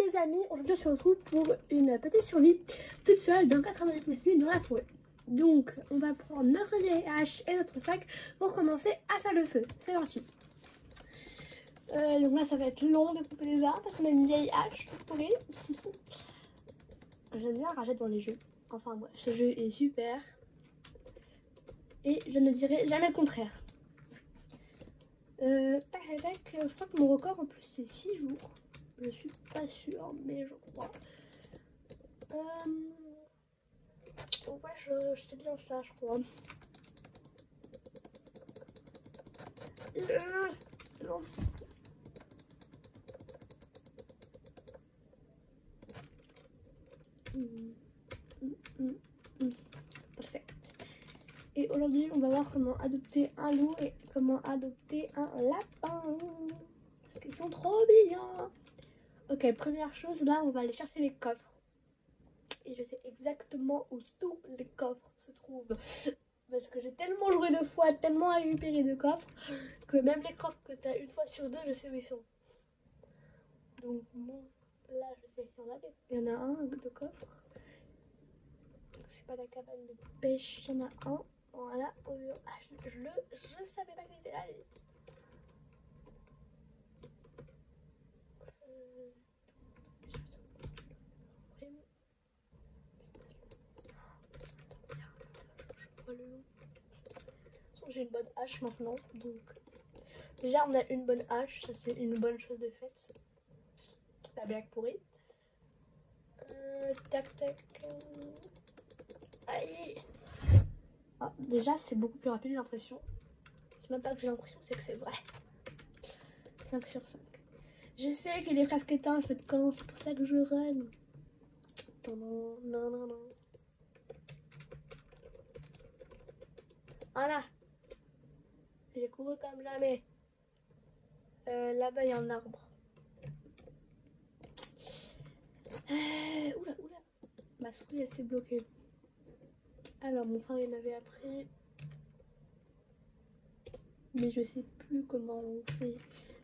mes amis, aujourd'hui on se retrouve pour une petite survie toute seule dans 99 nuits dans la forêt. Donc on va prendre notre vieille hache et notre sac pour commencer à faire le feu. C'est parti. Donc là ça va être long de couper les arbres parce qu'on a une vieille hache toute pourrie. J'aime bien rager devant les jeux. Enfin bref, ce jeu est super. Et je ne dirai jamais le contraire. Je crois que mon record en plus c'est 6 jours. Je suis pas sûre, mais je crois. Ouais, je sais bien ça, je crois. Non. Parfait. Et aujourd'hui, on va voir comment adopter un loup et comment adopter un lapin. Parce qu'ils sont trop mignons. Ok, première chose, là, on va aller chercher les coffres. Et je sais exactement où tous les coffres se trouvent. Parce que j'ai tellement joué de fois, tellement récupéré de coffres, que même les coffres que tu as une fois sur deux, je sais où ils sont. Donc bon, là, je sais qu'il y en a des. Il y en a un de coffre. C'est pas la cabane de pêche, il y en a un. Voilà, je savais pas qu'il était là, lui. J'ai une bonne hache maintenant, donc déjà on a une bonne hache, ça c'est une bonne chose de faite. La blague pourrie. Tac tac. Aïe. Ah, déjà c'est beaucoup plus rapide, j'ai l'impression. C'est même pas que j'ai l'impression, c'est que c'est vrai. 5 sur 5. Je sais qu'il est presque éteint le feu de camp, c'est pour ça que je run. Non, non, non, non. Voilà. J'ai couru comme jamais. Là-bas, il y a un arbre. Oula, oula. Ma souris, elle s'est bloquée. Alors, mon frère, il m'avait appris. Mais je sais plus comment on fait.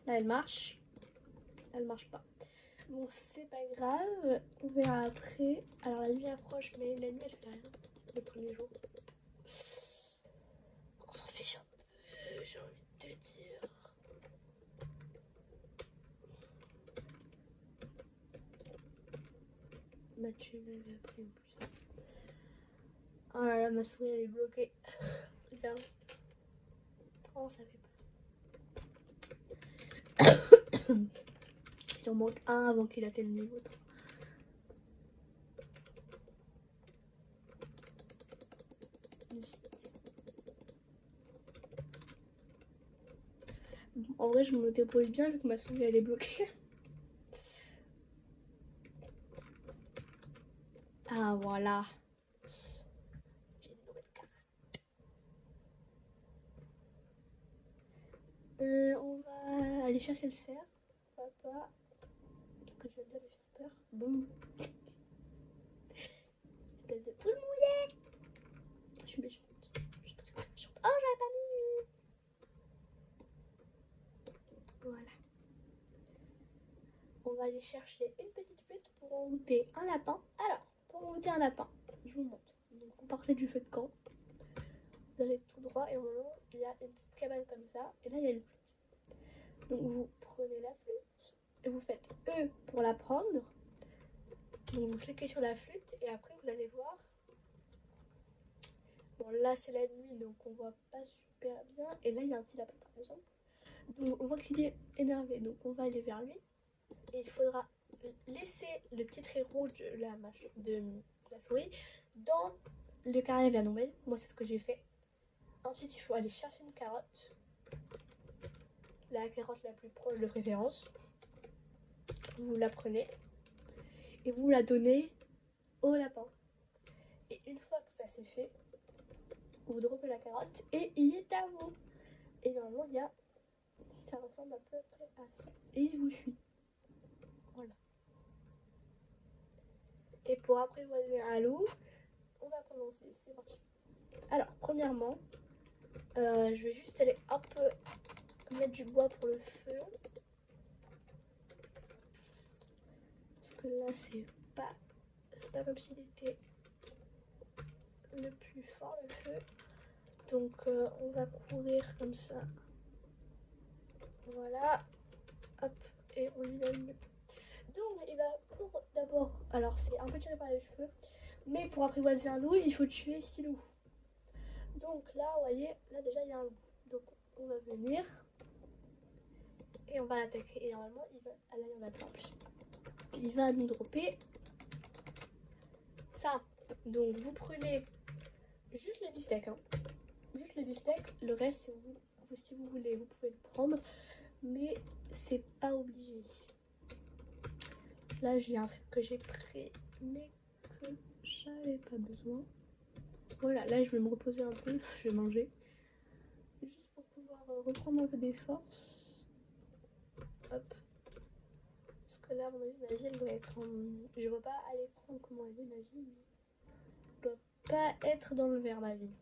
Là, elle marche. Elle marche pas. Bon, c'est pas grave. On verra après. Alors, la nuit approche, mais la nuit, elle fait rien. Le premier jour. On s'en fiche un peu, j'ai envie de te dire. Mathieu m'avait appris en plus. Oh là là, ma souris elle est bloquée. Regarde. Oh, ça fait pas. Il en manque un avant qu'il atteigne le niveau 3. En vrai, je me débrouille bien vu que ma souris elle est bloquée. Ah voilà. J'ai une nouvelle carte. On va aller chercher le cerf. Papa. Parce que je viens de lui faire peur. Boum. Espèce de poule mouillée. Je suis méchante. Je suis très très méchante. Oh, j'avais pas mis nuit. Voilà. On va aller chercher une petite flûte pour envoûter un lapin. Alors, pour envoûter un lapin, je vous montre. Donc, on partait du feu de camp. Vous allez tout droit et au moment, il y a une petite cabane comme ça. Et là, il y a une flûte. Donc, vous prenez la flûte et vous faites E pour la prendre. Donc, vous cliquez sur la flûte et après, vous allez voir. Bon, là, c'est la nuit, donc on voit pas super bien. Et là, il y a un petit lapin, par exemple. Donc, on voit qu'il est énervé. Donc, on va aller vers lui. Et il faudra laisser le petit trait rouge de la souris dans le carré vert. Donc, moi, c'est ce que j'ai fait. Ensuite, il faut aller chercher une carotte. La carotte la plus proche de préférence. Vous la prenez et vous la donnez au lapin. Et une fois que ça c'est fait, vous droppez la carotte et il est à vous. Et normalement, ça ressemble à peu près à ça. Et il vous suit. Voilà. Et pour apprivoiser un loup, on va commencer. C'est parti. Alors, premièrement, je vais juste aller un peu mettre du bois pour le feu. que là c'est pas comme s'il était le plus fort le feu. Donc on va courir comme ça. Voilà. Hop. Et on lui donne. Donc il va pour d'abord. Alors c'est un peu tiré par les cheveux. Mais pour apprivoiser un loup, il faut tuer 6 loups. Donc là, vous voyez, là déjà il y a un loup. Donc on va venir. Et on va l'attaquer. Et normalement, il va. Ah là, il y en a plein. Il va nous dropper ça. Donc vous prenez juste le beefsteak. Hein. Juste le beefsteak. Le reste, si vous voulez, vous pouvez le prendre. Mais c'est pas obligé. Là, j'ai un truc que j'ai pris. Mais que j'avais pas besoin. Voilà, là, je vais me reposer un peu. Je vais manger. Juste pour pouvoir reprendre un peu des forces. Hop. Parce que là, à mon avis, ma vie, elle doit être en... Je vois pas à l'écran comment elle est, ma vie. Mais... Elle doit pas être dans le vert, ma vie.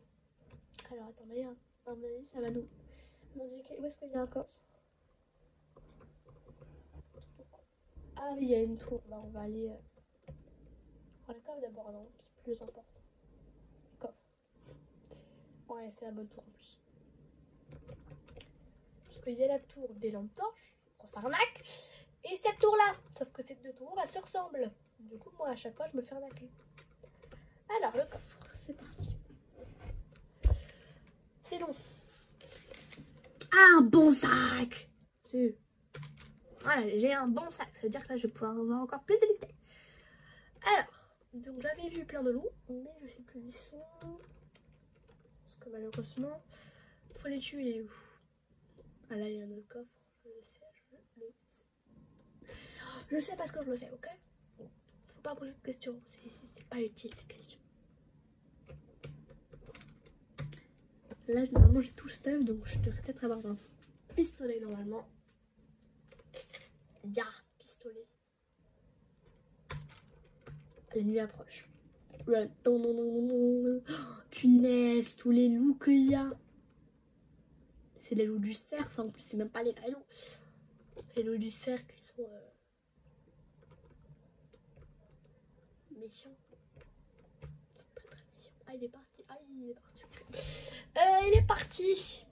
Alors, attendez, hein. À mon avis, ça va nous indiquer où est-ce qu'il y a un coffre. Ah oui, il y a une tour. Bah, on va aller... voir le coffre d'abord, non? C'est plus important. Le coffre. Ouais, c'est la bonne tour en plus. Parce qu'il y a la tour des lampes torches. Grosse arnaque. Et cette tour là, sauf que ces deux tours elles se ressemblent. Du coup moi à chaque fois je me fais arnaquer. Alors le coffre, c'est parti. C'est long. Un bon sac. Voilà, j'ai un bon sac. Ça veut dire que là je vais pouvoir avoir encore plus de bouteilles. Alors, donc j'avais vu plein de loups, mais je sais plus où ils sont. Parce que malheureusement, il faut les tuer les loups. Ah là il y a un autre coffre, je le sais, je sais parce que je le sais, ok? Faut pas poser de questions, c'est pas utile les questions. Là normalement j'ai tout le stuff, donc je devrais peut-être avoir un pistolet normalement. Ya, pistolet. La nuit approche. Run. Non, non, non, non, non. Oh, punaise, tous les loups qu'il y a. C'est les loups du cerf, ça en plus, c'est même pas les vrais loups. Les loups du cerf qui sont méchants. C'est très très méchant. Ah, il est parti. Ah, il est parti. Il est parti.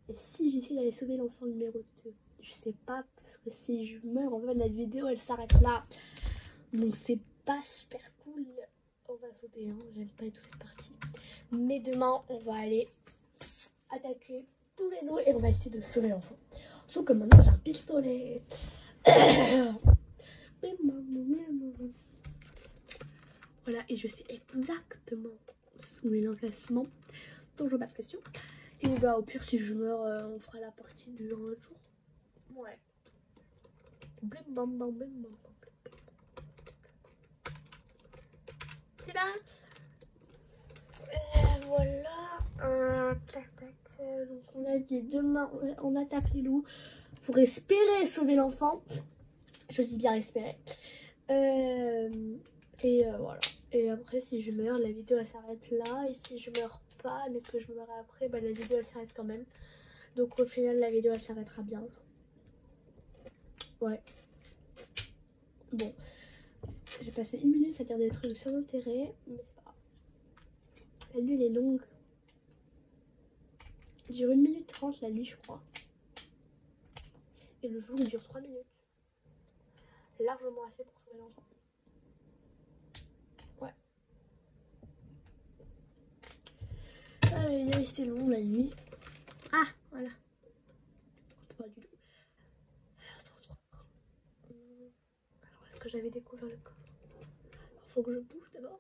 Et si j'essaie d'aller sauver l'enfant numéro 2? Je sais pas, parce que si je meurs, en fait, la vidéo elle s'arrête là. Donc c'est pas super cool. On va sauter, hein. J'aime pas du tout cette partie. Mais demain, on va aller attaquer tous les loups et on va essayer de sauver l'enfant. Sauf que maintenant j'ai un pistolet. Voilà, et je sais exactement où est l'emplacement. Donc je pas de questions. Et bah au pire si je meurs, on fera la partie de un autre jour. Ouais. Blim bam bam blim bam bam. C'est bien. Voilà. Tac tac. Donc on a dit demain on attaque les loups pour espérer sauver l'enfant. Je dis bien espérer. Voilà. Et après si je meurs, la vidéo elle s'arrête là. Et si je meurs pas, mais que je meurs après, bah, la vidéo elle s'arrête quand même. Donc au final la vidéo elle s'arrêtera bien. Ouais. Bon. J'ai passé 1 minute à dire des trucs sur l'intérêt, mais c'est pas grave. La nuit elle est longue. Il dure 1 minute 30 la nuit je crois. Et le jour il dure 3 minutes. Largement assez pour sauver l'enfant. Ouais. C'est long la nuit. Ah voilà. Pas du tout. Alors est-ce que j'avais découvert le coffre? Alors faut que je bouffe d'abord.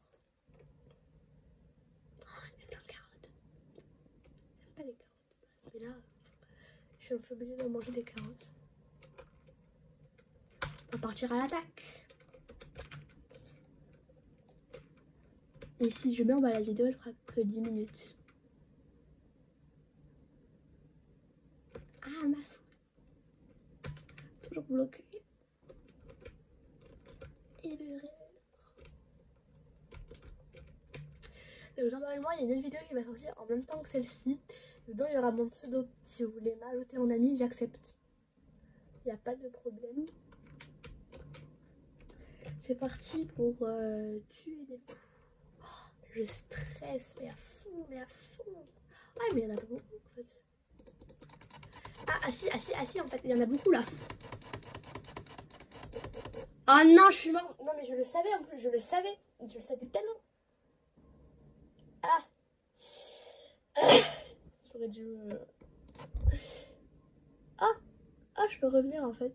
Oh, il y a plein de carottes. J'aime pas les carottes. Mais là, je suis un peu obligée de manger des carottes. On va partir à l'attaque. Et si je meurs, bah, la vidéo elle fera que 10 minutes. Ah mince. Toujours bloqué. Et le rêve. Donc normalement il y a une autre vidéo qui va sortir en même temps que celle-ci. Dedans il y aura mon pseudo. Si vous voulez m'ajouter en ami, j'accepte. Il n'y a pas de problème. C'est parti pour tuer des fous. Oh, je stresse, mais à fond, mais à fond. Ah, mais il y en a pas beaucoup en fait. Ah si, en fait, il y en a beaucoup là. Ah non, je suis mort. Non, mais je le savais en plus, je le savais tellement. Ah. J'aurais dû. Ah, je peux revenir en fait.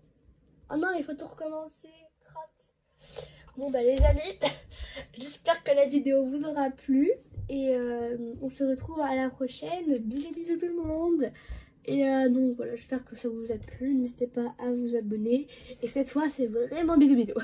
Oh non, il faut tout recommencer. Crotte. Bon, bah, les amis, j'espère que la vidéo vous aura plu. Et on se retrouve à la prochaine. Bisous, bisous tout le monde. Et donc voilà, j'espère que ça vous a plu. N'hésitez pas à vous abonner. Et cette fois, c'est vraiment bisous, bisous.